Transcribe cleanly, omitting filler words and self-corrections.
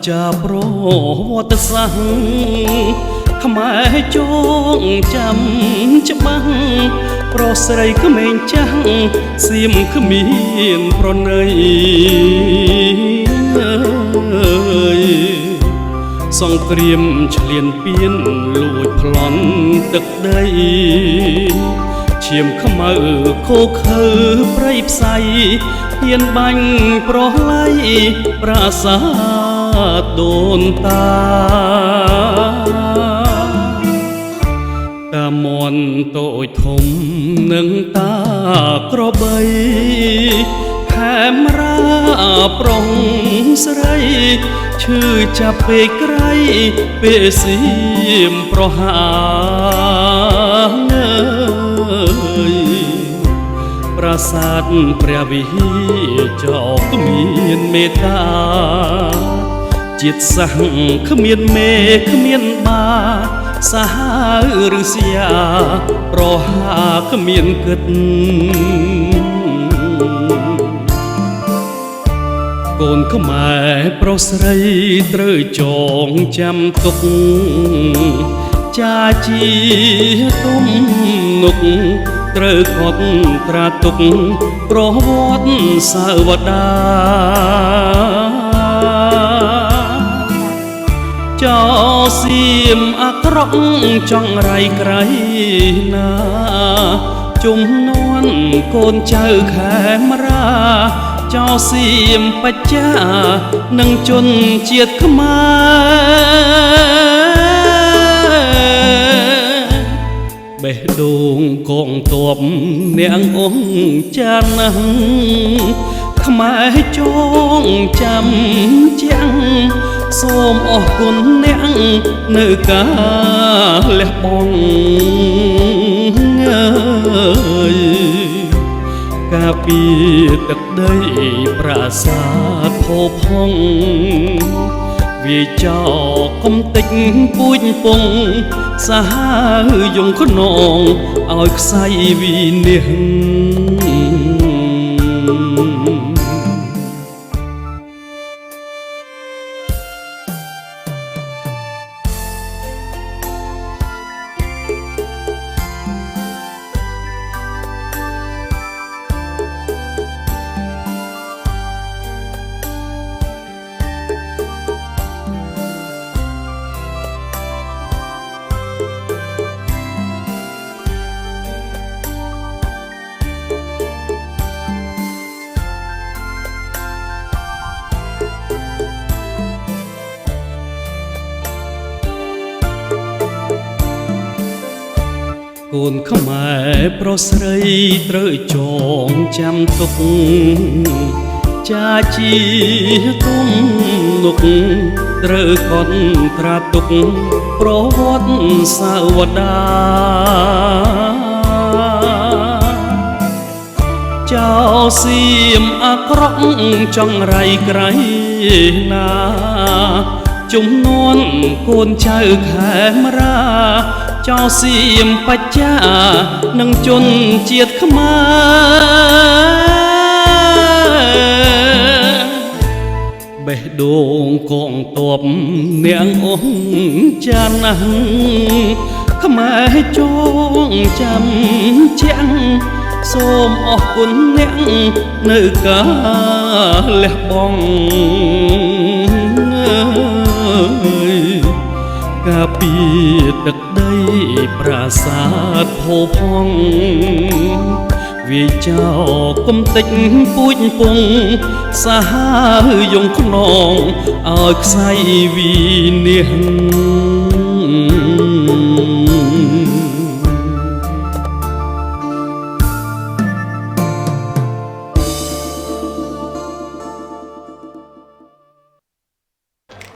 ចាប្រវត្តិសាស្ត្រខ្មែរចងចាំច្បាស់ប្រុសស្រីក្មេងចាស់សៀមគ្មានប្រណីសង្គ្រាមឆ្លៀនពៀនលួចប្លន់ទឹកដីឈាមខ្មៅខូខើព្រៃផ្សៃហ៊ានបាញ់ប្រឡ័យប្រាសាទដូនតាតាមនតូចធំនឹងតាក្របីខេមរាប្រុងស្រីឈឺចាប់ពេកក្រៃពេលសៀមប្រហាងប្រាសាទព្រះវិហារចោលគ្មានមេត្តាជាតិសាសន៍គ្មានមេគ្មានបាសាហាវឬស្យាប្រហាគ្មានគិតកូនខ្មែរប្រុសស្រីត្រូវចងចាំទុកចាជាទំនុកត្រូវខត់ត្រាទុកប្រវត្តិសាវតាចោសៀមអាក្រក់ចង់រៃក្រៃណាជំនាន់កូនចៅខេមរាចោសៀមបច្ចានឹងជនជាតិខ្មែរបេះដូងកងទ័ពនាងអង្គចាណាស់ខ្មែរចងចាំជាងសូមអរគុណអ្នកនៅការលះបង់ការពីទឹកដីប្រាសាទផូផង់វាចោកុំតិចពូជពងសាហាវយងខ្នងឲ្យខ្សែវិនិច្ឆ័យកូនខ្មែរប្រុសស្រីត្រូវចងចាំទុកចាជាទំនុកត្រូវកត់ត្រាទុកប្រវត្តិសាវតាចោសៀមអាក្រក់ចង់រៃក្រៃណាជំនាន់កូនចៅខេមរាចោសៀមបច្ចានឹងជនជាតិខ្មែរបេះដូងកងទ័ពនាងអង្គចាណាស់ខ្មែរចងចាំជាងសូមអរគុណអ្នកនៅការលះបង់ការពីទឹកដីប្រាសាទផូផង់វាចោកុំតិចពូជពងសាហាវយងខ្នងឲ្យខ្សែវិនិច្ឆ័យ